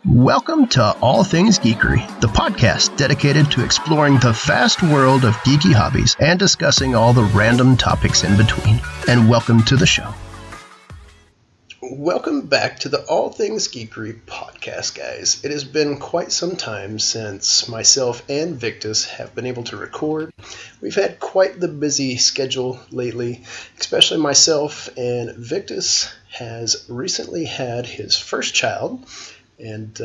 Welcome to All Things Geekery, the podcast dedicated to exploring the vast world of geeky hobbies and discussing all the random topics in between. And welcome to the show. Welcome back to the All Things Geekery podcast, guys. It has been quite some time since myself and Victus have been able to record. We've had quite the busy schedule lately, especially myself, and Victus has recently had his first child. And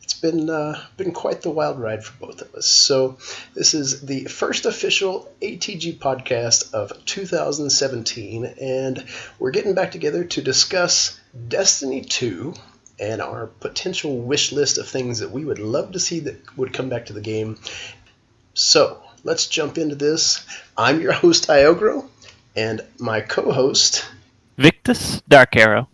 it's been quite the wild ride for both of us. So this is the first official ATG podcast of 2017, and we're getting back together to discuss Destiny 2 and our potential wish list of things that we would love to see that would come back to the game. So let's jump into this. I'm your host, Iogro, and my co-host, Victus Darkaero.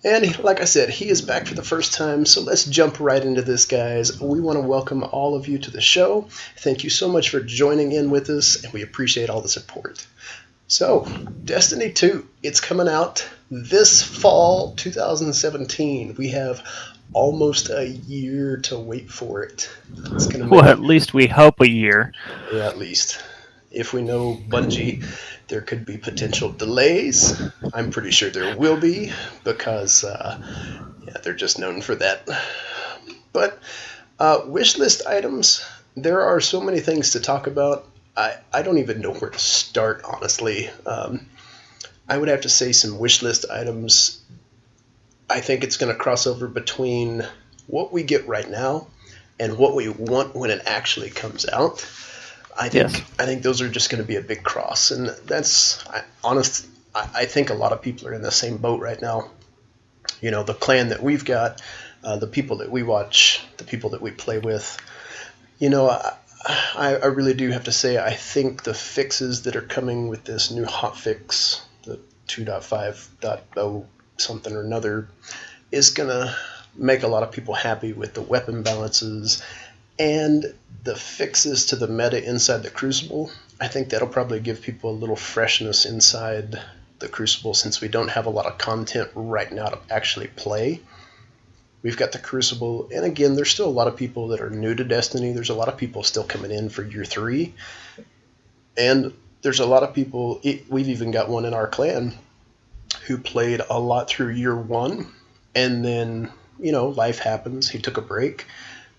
And like I said, he is back for the first time, so let's jump right into this, guys. We want to welcome all of you to the show. Thank you so much for joining in with us, and we appreciate all the support. So, Destiny 2, it's coming out this fall 2017. We have almost a year to wait for it. It's gonna Well, at least we hope a year. Yeah, at least. If we know Bungie, there could be potential delays. I'm pretty sure there will be because they're just known for that. But wish list items, there are so many things to talk about. I don't even know where to start, honestly. I would have to say some wish list items. I think it's going to cross over between what we get right now and what we want when it actually comes out. I think those are just going to be a big cross, and that's I think a lot of people are in the same boat right now. You know, the clan that we've got, the people that we watch, the people that we play with. You know, I really do have to say I think the fixes that are coming with this new hotfix, the 2.5.0 something or another, is going to make a lot of people happy with the weapon balances and the fixes to the meta inside the Crucible. I think that'll probably give people a little freshness inside the Crucible since we don't have a lot of content right now to actually play. We've got the Crucible, and again, there's still a lot of people that are new to Destiny. There's a lot of people still coming in for year 3. And there's a lot of people, we've even got one in our clan who played a lot through year 1, and then, you know, life happens. He took a break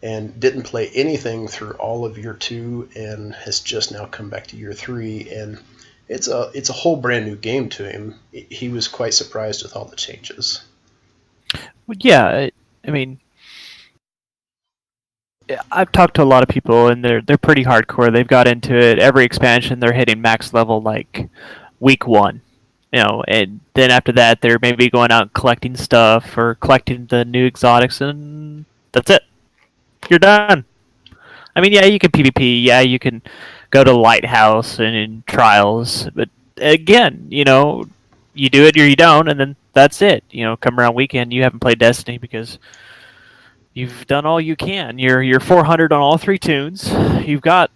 and didn't play anything through all of year 2 and has just now come back to year 3, and it's a whole brand new game to him. He was quite surprised with all the changes. Yeah, I mean, I've talked to a lot of people, and they're pretty hardcore. They've got into it. Every expansion, they're hitting max level like week 1. You know, and then after that, they're maybe going out and collecting stuff or collecting the new exotics, and that's it. You're done. I mean, yeah, you can PvP. Yeah, you can go to Lighthouse and in Trials. But again, you know, you do it or you don't, and then that's it. You know, come around weekend, you haven't played Destiny because you've done all you can. You're 400 on all 3 tunes. You've got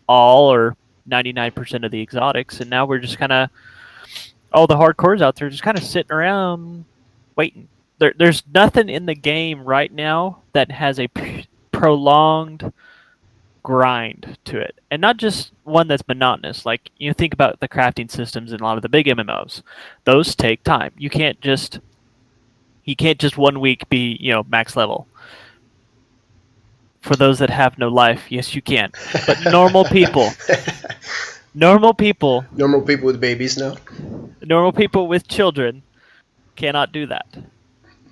all or 99% of the exotics, and now we're just kind of all the hardcores out there just kind of sitting around waiting. There's nothing in the game right now that has a prolonged grind to it, and not just one that's monotonous. Like, you think about the crafting systems in a lot of the big MMOs; those take time. You can't just 1 week be, you know, max level. For those that have no life, yes, you can. But normal people with babies now, normal people with children cannot do that.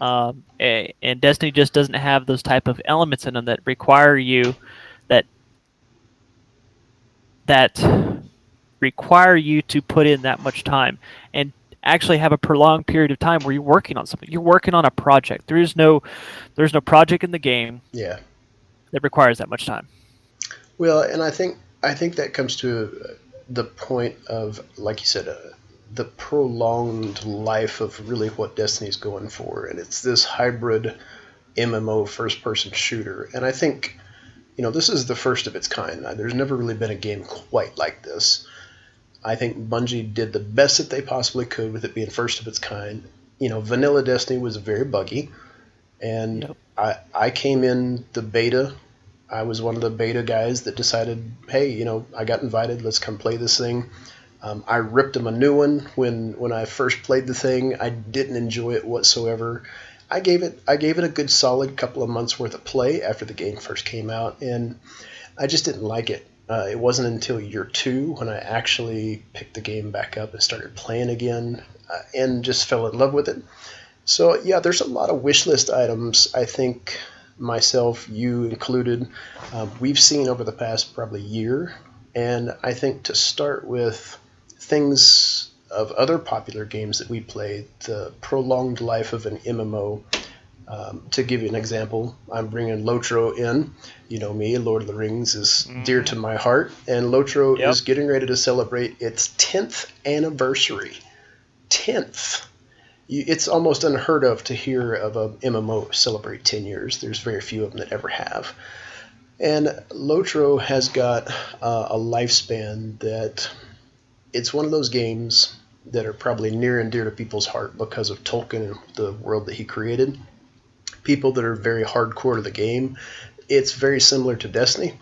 And Destiny just doesn't have those type of elements in them that require you to put in that much time and actually have a prolonged period of time where you're working on something. You're working on a project. There's no project in the game that requires that much time. Well, and I think that comes to the point of, like you said, the prolonged life of really what Destiny's going for, and it's this hybrid MMO first-person shooter. And I think, you know, this is the first of its kind. There's never really been a game quite like this. I think Bungie did the best that they possibly could with it being first of its kind. You know, vanilla Destiny was very buggy, and I came in the beta. I was one of the beta guys that decided, hey, I got invited. Let's come play this thing. I ripped him a new one when I first played the thing. I didn't enjoy it whatsoever. I gave it a good solid couple of months worth of play after the game first came out, and I just didn't like it. It wasn't until year 2 when I actually picked the game back up and started playing again, and just fell in love with it. So yeah, there's a lot of wishlist items. I think myself, you included, we've seen over the past probably year, and I think to start with things of other popular games that we played, the prolonged life of an MMO. To give you an example, I'm bringing Lotro in. You know me, Lord of the Rings is dear to my heart, and Lotro is getting ready to celebrate its 10th anniversary. 10th. It's almost unheard of to hear of a MMO celebrate 10 years. There's very few of them that ever have. And Lotro has got a lifespan that it's one of those games that are probably near and dear to people's heart because of Tolkien and the world that he created. People that are very hardcore to the game, it's very similar to Destiny.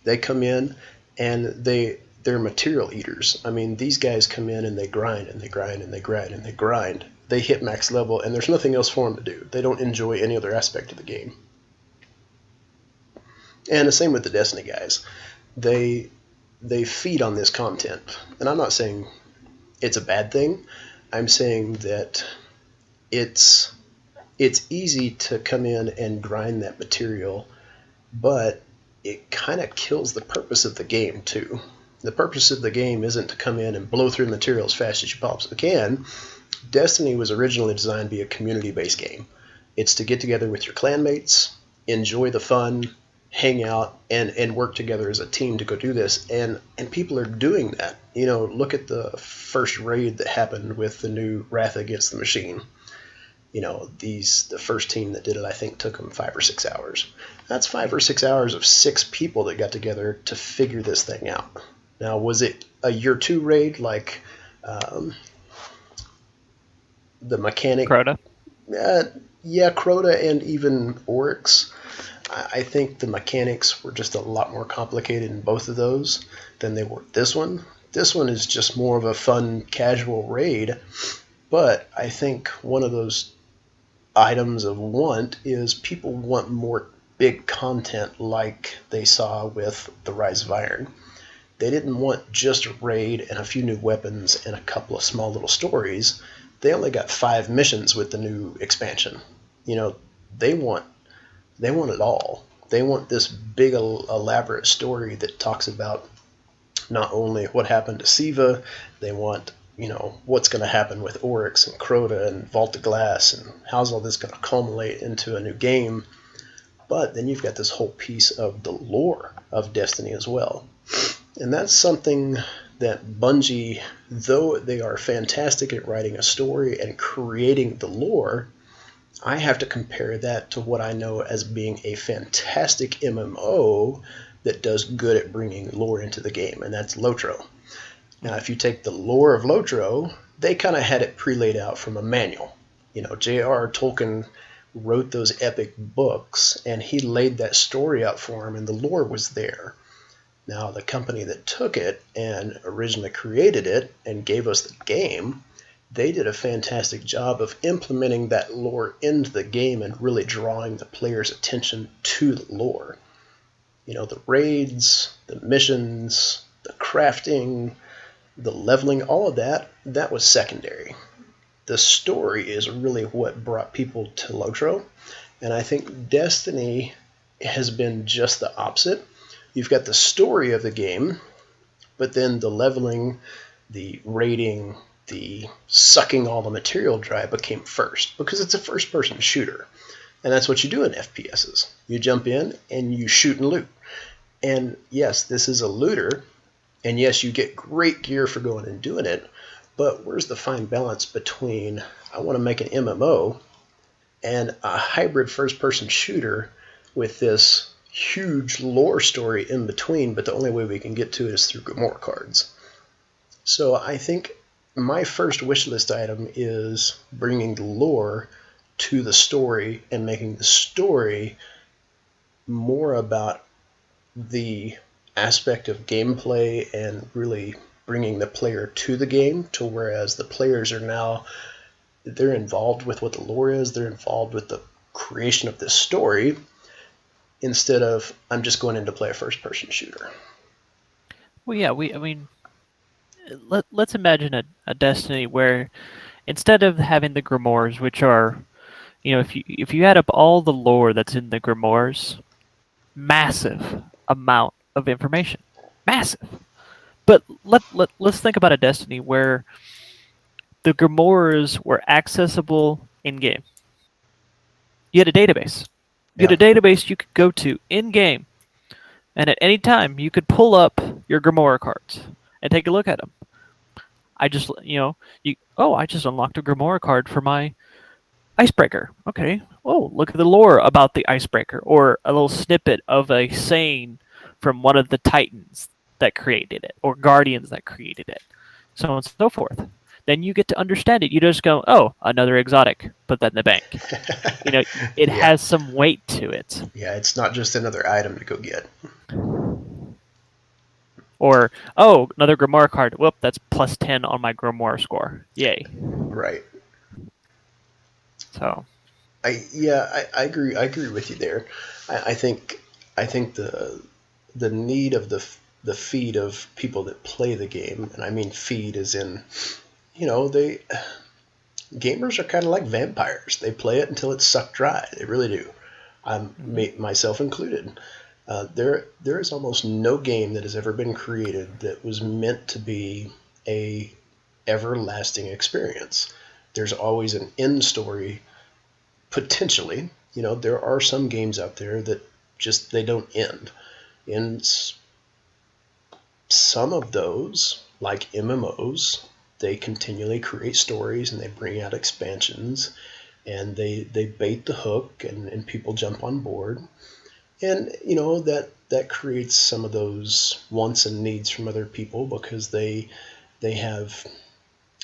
They come in and they're material eaters. I mean, these guys come in and they grind and they grind and they grind and they grind. They hit max level and there's nothing else for them to do. They don't enjoy any other aspect of the game. And the same with the Destiny guys. They feed on this content. And I'm not saying it's a bad thing. I'm saying that it's easy to come in and grind that material, but it kind of kills the purpose of the game too. The purpose of the game isn't to come in and blow through the material as fast as you possibly can. Destiny was originally designed to be a community-based game. It's to get together with your clanmates, enjoy the fun, hang out, and work together as a team to go do this. And people are doing that. Look at the first raid that happened with the new Wrath Against the Machine. The first team that did it, I think, took them 5 or 6 hours. That's 5 or 6 hours of 6 people that got together to figure this thing out. Now, was it a year 2 raid like the mechanic? Crota? Yeah, Crota and even Oryx. I think the mechanics were just a lot more complicated in both of those than they were this one. This one is just more of a fun, casual raid. But I think one of those items of want is people want more big content like they saw with the Rise of Iron. They didn't want just a raid and a few new weapons and a couple of small little stories. They only got 5 missions with the new expansion. They want it all. They want this big elaborate story that talks about not only what happened to Siva, they want what's going to happen with Oryx and Crota and Vault of Glass and how's all this going to culminate into a new game. But then you've got this whole piece of the lore of Destiny as well. And that's something that Bungie, though they are fantastic at writing a story and creating the lore, I have to compare that to what I know as being a fantastic MMO that does good at bringing lore into the game, and that's Lotro. Now, if you take the lore of Lotro, they kind of had it pre-laid out from a manual. J.R.R. Tolkien wrote those epic books, and he laid that story out for him, and the lore was there. Now, the company that took it and originally created it and gave us the game, they did a fantastic job of implementing that lore into the game and really drawing the player's attention to the lore. The raids, the missions, the crafting, the leveling, all of that was secondary. The story is really what brought people to Lotro, and I think Destiny has been just the opposite. You've got the story of the game, but then the leveling, the raiding, the sucking all the material dry became first, because it's a first-person shooter, and that's what you do in FPSs. You jump in and you shoot and loot. And yes, this is a looter, and yes, you get great gear for going and doing it, but where's the fine balance between I want to make an MMO and a hybrid first-person shooter with this huge lore story in between, but the only way we can get to it is through Grimoire cards. So I think my first wishlist item is bringing the lore to the story and making the story more about the aspect of gameplay and really bringing the player to the game, to whereas the players are now, they're involved with what the lore is, they're involved with the creation of this story, instead of I'm just going in to play a first-person shooter. Well, yeah, let's imagine a Destiny where instead of having the grimoires, which are, if you add up all the lore that's in the grimoires, massive amount of information, massive. But let's think about a Destiny where the grimoires were accessible in game. You had a database. You Yeah. had a database you could go to in game, and at any time you could pull up your grimoire cards and take a look at them. I just I just unlocked a grimoire card for my icebreaker. Okay. Oh, look at the lore about the icebreaker, or a little snippet of a saying from one of the titans that created it, or guardians that created it, so on and so forth. Then you get to understand it. You just go, oh, another exotic, put that in the bank. It Yeah. has some weight to it. Yeah, it's not just another item to go get. Or, oh, another grimoire card. Whoop, that's plus 10 on my grimoire score. Yay. Right. So, I agree. I agree with you there. I think the need of the feed of people that play the game, and I mean feed as in, they gamers are kind of like vampires. They play it until it's sucked dry. They really do. Myself included. There is almost no game that has ever been created that was meant to be a everlasting experience. There's always an end story, potentially. There are some games out there that just, they don't end. And some of those, like MMOs, they continually create stories and they bring out expansions and they bait the hook and people jump on board. And that creates some of those wants and needs from other people because they have,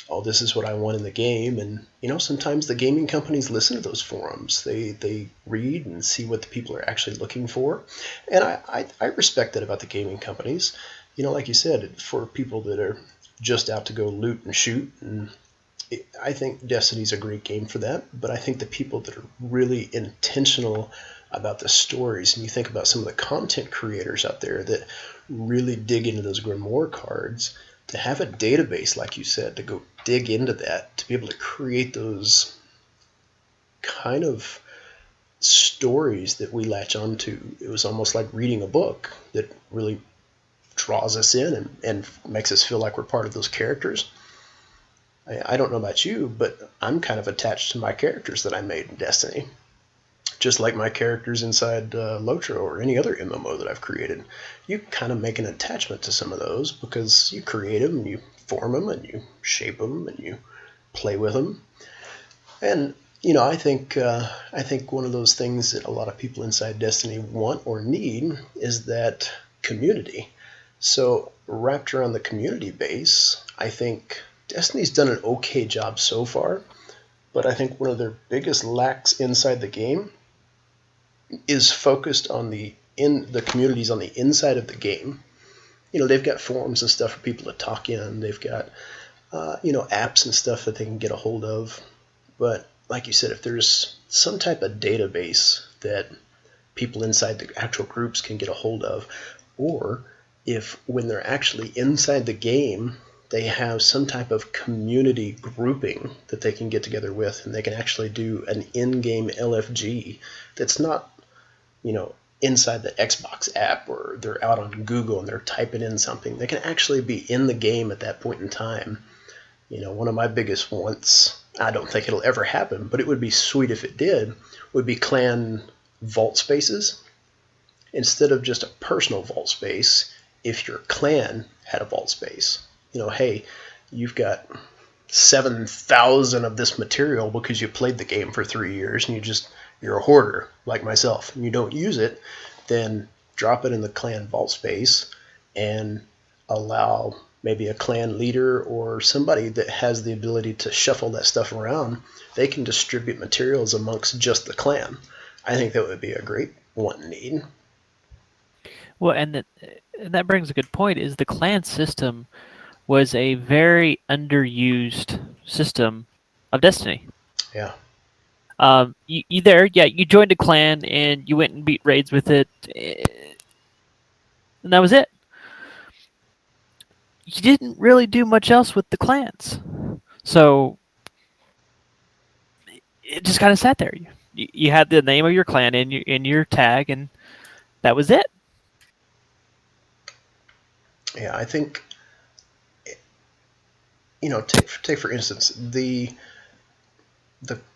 oh, this is what I want in the game. And sometimes the gaming companies listen to those forums. They read and see what the people are actually looking for. And I respect that about the gaming companies. Like you said, for people that are just out to go loot and shoot, and I think Destiny's a great game for that. But I think the people that are really intentional about the stories, and you think about some of the content creators out there that really dig into those grimoire cards, to have a database, like you said, to go dig into that, to be able to create those kind of stories that we latch onto. It was almost like reading a book that really draws us in and makes us feel like we're part of those characters. I don't know about you, but I'm kind of attached to my characters that I made in Destiny. Just like my characters inside Lotro or any other MMO that I've created. You kind of make an attachment to some of those because you create them, and you form them, and you shape them, and you play with them. And, I think one of those things that a lot of people inside Destiny want or need is that community. So wrapped around the community base, I think Destiny's done an okay job so far, but I think one of their biggest lacks inside the game is focused on the communities on the inside of the game. They've got forums and stuff for people to talk in. They've got apps and stuff that they can get a hold of. But like you said, if there's some type of database that people inside the actual groups can get a hold of, or if when they're actually inside the game, they have some type of community grouping that they can get together with, and they can actually do an in-game LFG that's not inside the Xbox app, or they're out on Google and they're typing in something. They can actually be in the game at that point in time. One of my biggest wants, I don't think it'll ever happen, but it would be sweet if it did, would be clan vault spaces. Instead of just a personal vault space, if your clan had a vault space. Hey, you've got 7,000 of this material because you played the game for 3 years and you're a hoarder like myself and you don't use it, then drop it in the clan vault space and allow maybe a clan leader or somebody that has the ability to shuffle that stuff around, they can distribute materials amongst just the clan. I think that would be a great one to need. Well, and that brings a good point. Is the clan system was a very underused system of Destiny. Yeah. You joined a clan and you went and beat raids with it, and that was it. You didn't really do much else with the clans, so it just kind of sat there. You had the name of your clan in your tag, and that was it. Yeah, I think, take for instance the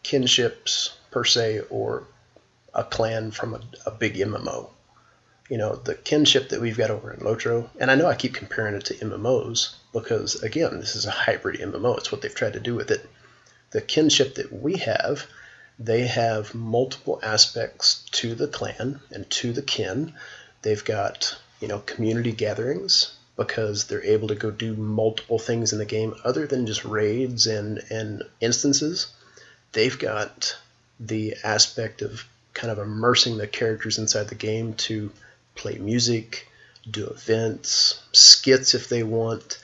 kinships per se, or a clan from a big MMO. The kinship that we've got over in Lotro, and I know I keep comparing it to MMOs because, again, this is a hybrid MMO. It's what they've tried to do with it. The kinship that we have, they have multiple aspects to the clan and to the kin. They've got, community gatherings because they're able to go do multiple things in the game other than just raids and instances. They've got the aspect of kind of immersing the characters inside the game to play music, do events, skits if they want.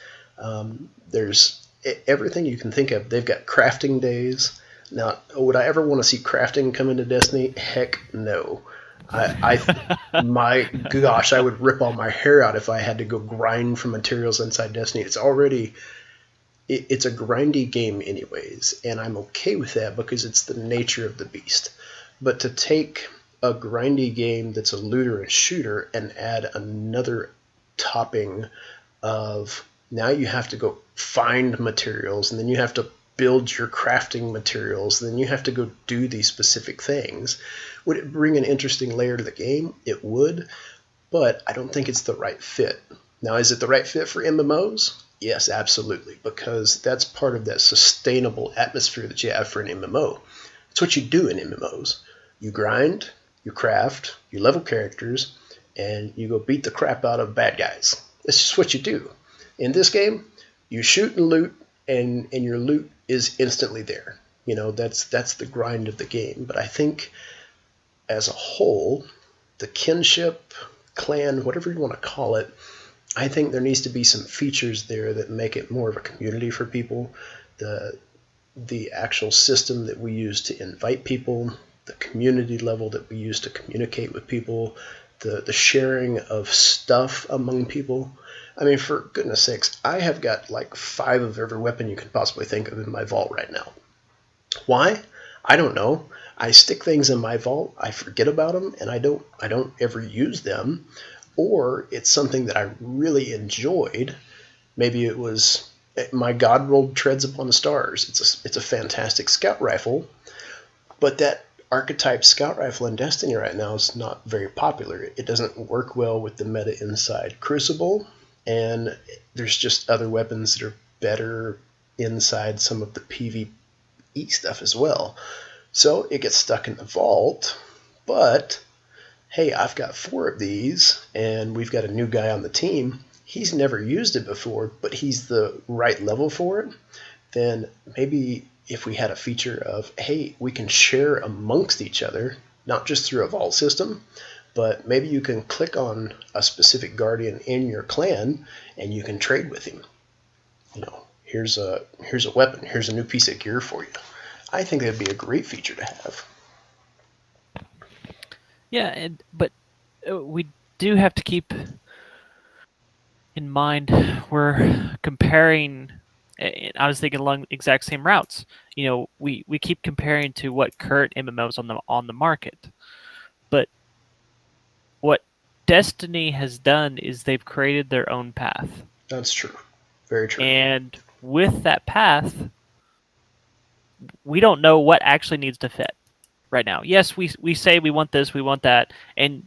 There's everything you can think of. They've got crafting days. Now, would I ever want to see crafting come into Destiny? Heck no. My gosh, I would rip all my hair out if I had to go grind for materials inside Destiny. It's a grindy game anyways, and I'm okay with that because it's the nature of the beast. But to take a grindy game that's a looter and shooter and add another topping of, now you have to go find materials, and then you have to build your crafting materials, and then you have to go do these specific things. Would it bring an interesting layer to the game? It would, but I don't think it's the right fit. Now, is it the right fit for MMOs? Yes, absolutely, because that's part of that sustainable atmosphere that you have for an MMO. It's what you do in MMOs. You grind, you craft, you level characters, and you go beat the crap out of bad guys. That's just what you do. In this game, you shoot and loot, and your loot is instantly there. That's the grind of the game. But I think as a whole, the kinship, clan, whatever you want to call it, I think there needs to be some features there that make it more of a community for people. The actual system that we use to invite people, the community level that we use to communicate with people, the sharing of stuff among people. I mean, for goodness sakes, I have got like 5 of every weapon you can possibly think of in my vault right now. Why? I don't know. I stick things in my vault, I forget about them, and I don't ever use them. Or it's something that I really enjoyed. Maybe it was my God rolled Treads Upon the Stars. It's a fantastic scout rifle, but that archetype scout rifle in Destiny right now is not very popular. It doesn't work well with the meta inside Crucible, and there's just other weapons that are better inside some of the PvE stuff as well. So it gets stuck in the vault, but hey, I've got 4 of these, and we've got a new guy on the team. He's never used it before, but he's the right level for it. Then maybe if we had a feature of, hey, we can share amongst each other, not just through a vault system, but maybe you can click on a specific guardian in your clan, and you can trade with him. Here's a weapon, here's a new piece of gear for you. I think that'd be a great feature to have. Yeah, but we do have to keep in mind we're comparing. I was thinking along the exact same routes. We keep comparing to what current MMOs on the market, but what Destiny has done is they've created their own path. That's true. Very true. And with that path, we don't know what actually needs to fit right now. Yes, we say we want this, we want that, and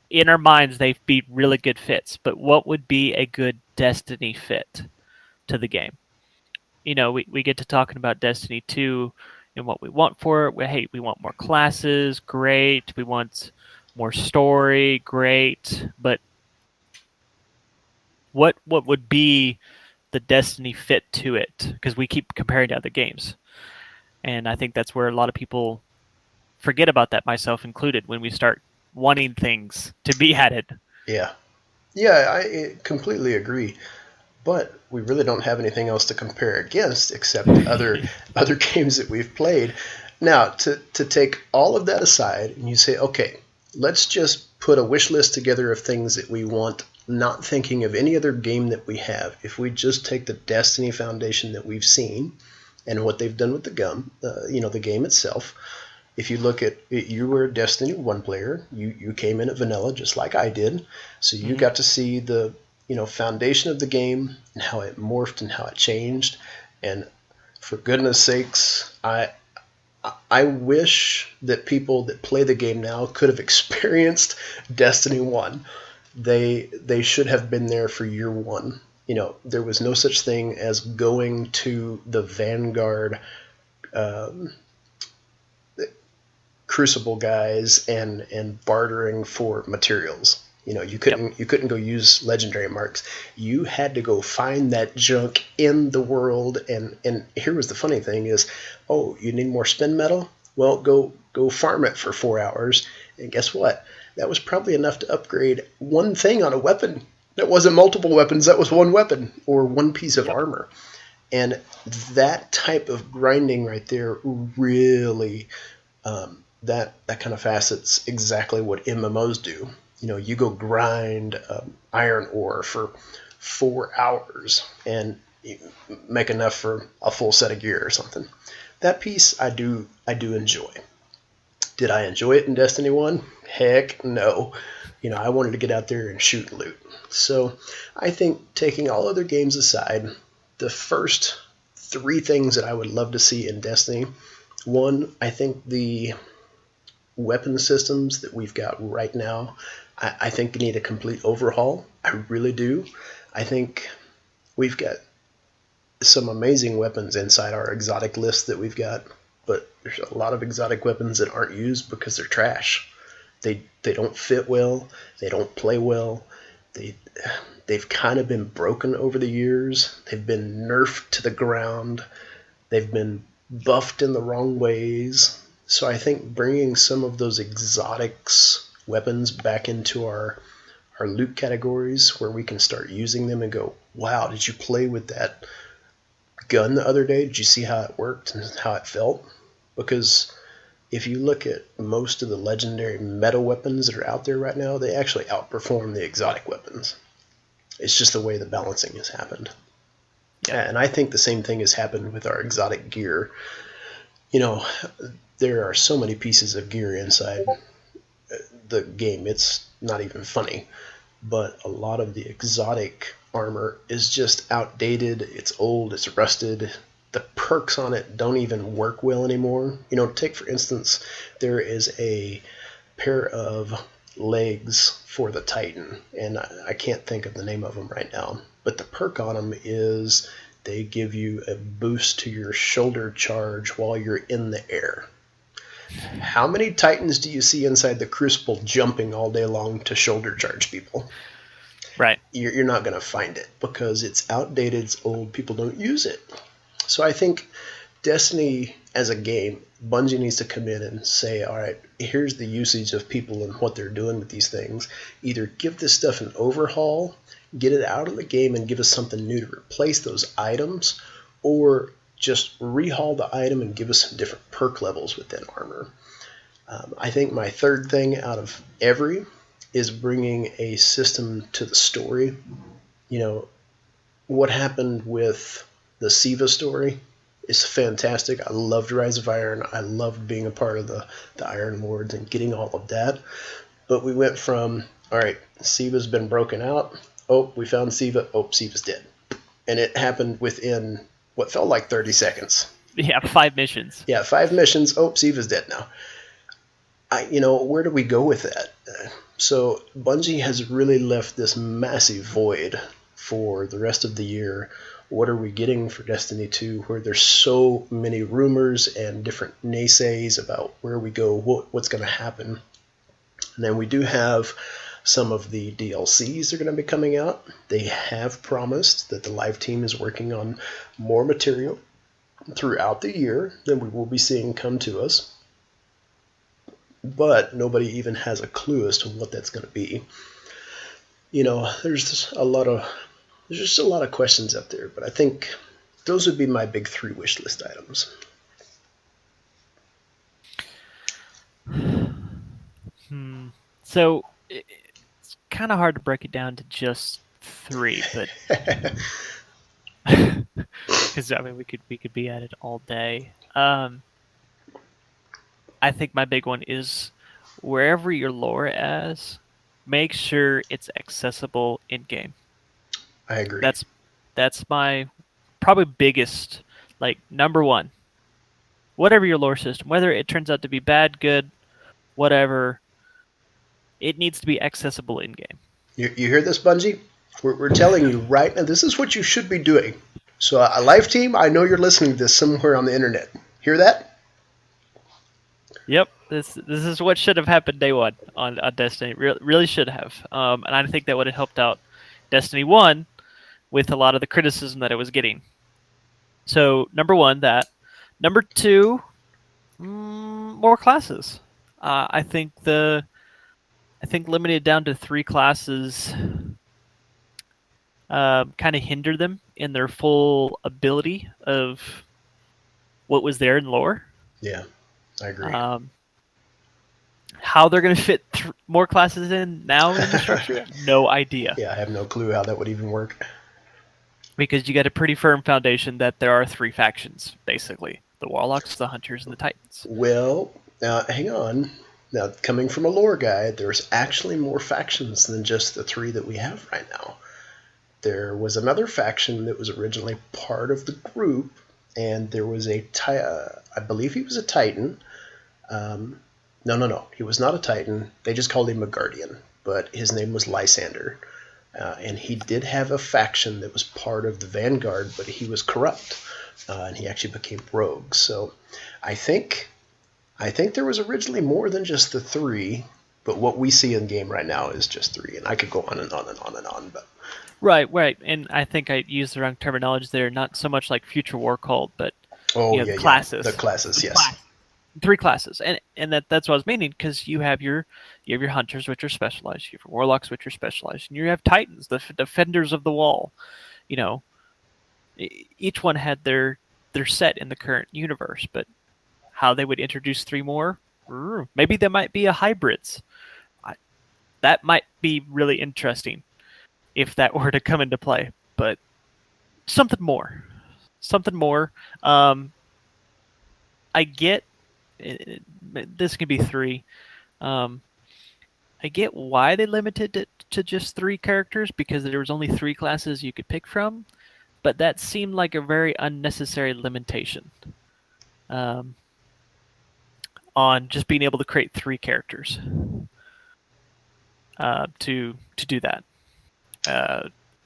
in our minds they'd be really good fits. But what would be a good Destiny fit to the game? We get to talking about Destiny 2 and what we want for it. We want more classes, great. We want more story, great. But what would be the Destiny fit to it, because we keep comparing to other games. And I think that's where a lot of people forget about that, myself included, when we start wanting things to be added. Yeah. Yeah, I completely agree. But we really don't have anything else to compare against except other games that we've played. Now, to take all of that aside, and you say, okay, let's just put a wish list together of things that we want, not thinking of any other game that we have. If we just take the Destiny Foundation that we've seen and what they've done with the game itself. If you look at it, you were a Destiny 1 player. You came in at vanilla just like I did. So you got to see the foundation of the game and how it morphed and how it changed. And for goodness sakes, I wish that people that play the game now could have experienced Destiny 1. They should have been there for year one. There was no such thing as going to the Vanguard Crucible guys and bartering for materials. You couldn't go use legendary marks. You had to go find that junk in the world. And here was the funny thing is, oh, you need more spin metal? Well, go farm it for 4 hours. And guess what? That was probably enough to upgrade one thing on a weapon. That wasn't multiple weapons. That was one weapon or one piece of armor. And that type of grinding right there really, that kind of facets exactly what MMOs do. You go grind iron ore for 4 hours and you make enough for a full set of gear or something. That piece I do enjoy. Did I enjoy it in Destiny 1? Heck no. I wanted to get out there and shoot and loot. So I think, taking all other games aside, the first 3 things that I would love to see in Destiny: 1, I think the weapon systems that we've got right now, I think need a complete overhaul. I really do. I think we've got some amazing weapons inside our exotic list that we've got, but there's a lot of exotic weapons that aren't used because they're trash. They don't fit well. They don't play well. They've kind of been broken over the years. They've been nerfed to the ground. They've been buffed in the wrong ways. So I think bringing some of those exotics weapons back into our loot categories, where we can start using them and go, wow, did you play with that gun the other day? Did you see how it worked and how it felt? Because if you look at most of the legendary meta weapons that are out there right now, they actually outperform the exotic weapons. It's just the way the balancing has happened. Yeah. And I think the same thing has happened with our exotic gear. There are so many pieces of gear inside the game, it's not even funny. But a lot of the exotic armor is just outdated, it's old, it's rusted. The perks on it don't even work well anymore. Take for instance, there is a pair of legs for the Titan, and I can't think of the name of them right now, but the perk on them is they give you a boost to your shoulder charge while you're in the air. How many Titans do you see inside the Crucible jumping all day long to shoulder charge people? Right. You're not going to find it because it's outdated, it's old, people don't use it. So I think Destiny as a game, Bungie needs to come in and say, all right, here's the usage of people and what they're doing with these things. Either give this stuff an overhaul, get it out of the game and give us something new to replace those items, or just rehaul the item and give us some different perk levels within armor. I think my third thing out of every is bringing a system to the story. What happened with the Siva story is fantastic. I loved Rise of Iron. I loved being a part of the Iron Lords and getting all of that. But we went from, all right, Siva's been broken out. Oh, we found Siva. Oh, Siva's dead. And it happened within what felt like 30 seconds. Yeah, 5 missions. Yeah, 5 missions. Oh, Siva's dead now. Where do we go with that? So Bungie has really left this massive void for the rest of the year. What are we getting for Destiny 2, where there's so many rumors and different naysays about where we go, what's going to happen? And then we do have some of the DLCs are going to be coming out. They have promised that the live team is working on more material throughout the year than we will be seeing come to us. But nobody even has a clue as to what that's going to be. There's just a lot of questions up there, but I think those would be my big 3 wish list items. So it's kind of hard to break it down to just 3, but because we could be at it all day. I think my big one is wherever your lore is, make sure it's accessible in game. I agree. That's my probably biggest, number one. Whatever your lore system, whether it turns out to be bad, good, whatever, it needs to be accessible in game. You hear this, Bungie? We're telling you right now, this is what you should be doing. So a live team, I know you're listening to this somewhere on the internet. Hear that? Yep, this is what should have happened day one on Destiny. Really should have. And I think that would have helped out Destiny 1 with a lot of the criticism that it was getting. So, number 1, that. Number 2, more classes. I think limited down to 3 classes kind of hinder them in their full ability of what was there in lore. Yeah, I agree. How they're going to fit more classes in now in the structure? No idea. Yeah, I have no clue how that would even work. Because you got a pretty firm foundation that there are 3 factions, basically. The Warlocks, the Hunters, and the Titans. Well, now, hang on. Now, coming from a lore guy, there's actually more factions than just the 3 that we have right now. There was another faction that was originally part of the group, and there was I believe he was a Titan. No. He was not a Titan. They just called him a Guardian, but his name was Lysander. And he did have a faction that was part of the Vanguard, but he was corrupt, and he actually became rogue. So I think there was originally more than just the 3, but what we see in game right now is just 3, and I could go on and on and on and on. But Right, and I think I used the wrong terminology there. Not so much like Future War Cult, but classes. The classes, yes. 3 classes, and that's what I was meaning, because you have your Hunters, which are specialized, you have your Warlocks, which are specialized, and you have Titans, the defenders of the wall. Each one had their set in the current universe, but how they would introduce 3 more, maybe there might be a hybrids. That might be really interesting if that were to come into play, but something more. I get this can be 3. I get why they limited it to just 3 characters, because there was only 3 classes you could pick from, but that seemed like a very unnecessary limitation on just being able to create 3 characters to do that.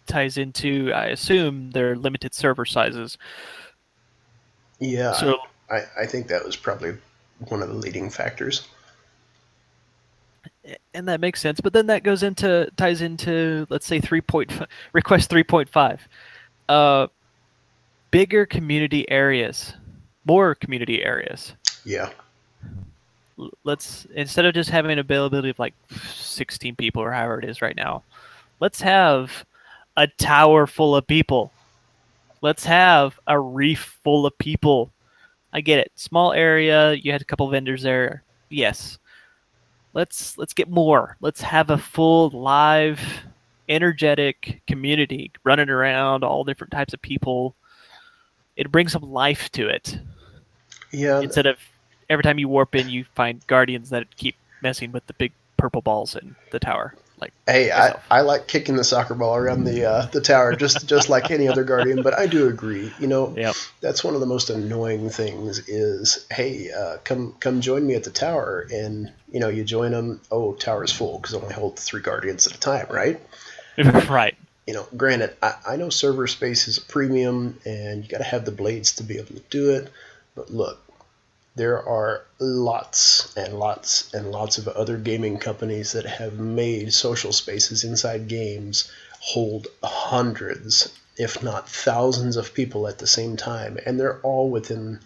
Ties into, I assume, their limited server sizes. Yeah, so I think that was probably one of the leading factors. And that makes sense, but then that ties into, let's say, request 3.5. Bigger community areas, more community areas. Yeah. Let's, instead of just having availability of 16 people or however it is right now, let's have a tower full of people. Let's have a reef full of people. I get it. Small area. You had a couple vendors there. Yes. Let's get more. Let's have a full, live, energetic community running around, all different types of people. It brings some life to it. Yeah. Instead of every time you warp in, you find guardians that keep messing with the big purple balls in the tower. Hey, I like kicking the soccer ball around the tower just like any other guardian, but I do agree. Yep. That's one of the most annoying things is, hey, come join me at the tower, and you join them. Oh, tower's full because only hold 3 guardians at a time, right? Right. Granted, I know server space is a premium, and you got to have the blades to be able to do it. But look, there are lots and lots and lots of other gaming companies that have made social spaces inside games hold hundreds, if not thousands of people at the same time, and they're all within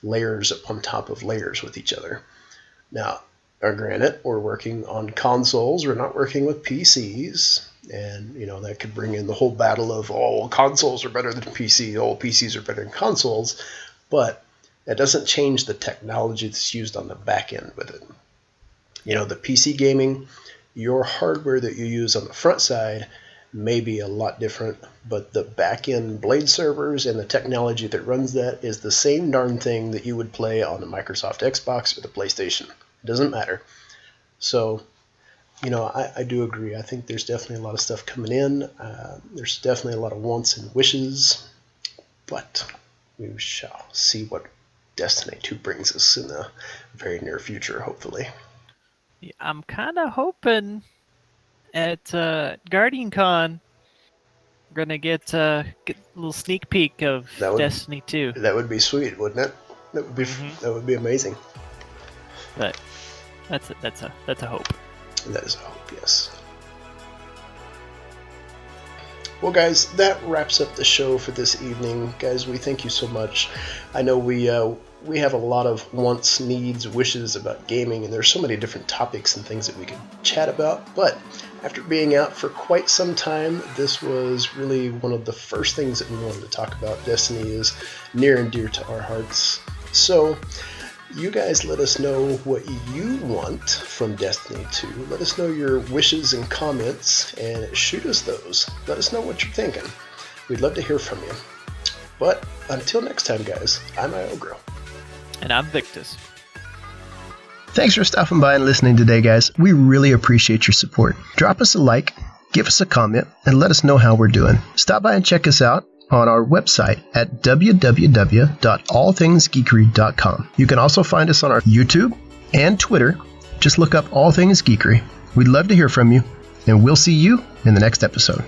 layers upon top of layers with each other. Now, granted, we're working on consoles, we're not working with PCs, and that could bring in the whole battle of, consoles are better than PC, PCs are better than consoles, but that doesn't change the technology that's used on the back end with it. The PC gaming, your hardware that you use on the front side may be a lot different, but the back-end blade servers and the technology that runs that is the same darn thing that you would play on the Microsoft Xbox or the PlayStation. It doesn't matter. So, I do agree. I think there's definitely a lot of stuff coming in. There's definitely a lot of wants and wishes, but we shall see what Destiny 2 brings us in the very near future, hopefully. Yeah, I'm kind of hoping at GuardianCon we're gonna get a little sneak peek of Destiny 2. That would be sweet, wouldn't it? That would be amazing. But that's a hope. That is a hope, yes. Well, guys, that wraps up the show for this evening. Guys, we thank you so much. I know we have a lot of wants, needs, wishes about gaming, and there's so many different topics and things that we could chat about, but after being out for quite some time, this was really one of the first things that we wanted to talk about. Destiny is near and dear to our hearts. So, you guys let us know what you want from Destiny 2. Let us know your wishes and comments, and shoot us those. Let us know what you're thinking. We'd love to hear from you. But until next time, guys, I'm Iogro. And I'm Victus. Thanks for stopping by and listening today, guys. We really appreciate your support. Drop us a like, give us a comment, and let us know how we're doing. Stop by and check us out on our website at www.allthingsgeekery.com. You can also find us on our YouTube and Twitter. Just look up All Things Geekery. We'd love to hear from you, and we'll see you in the next episode.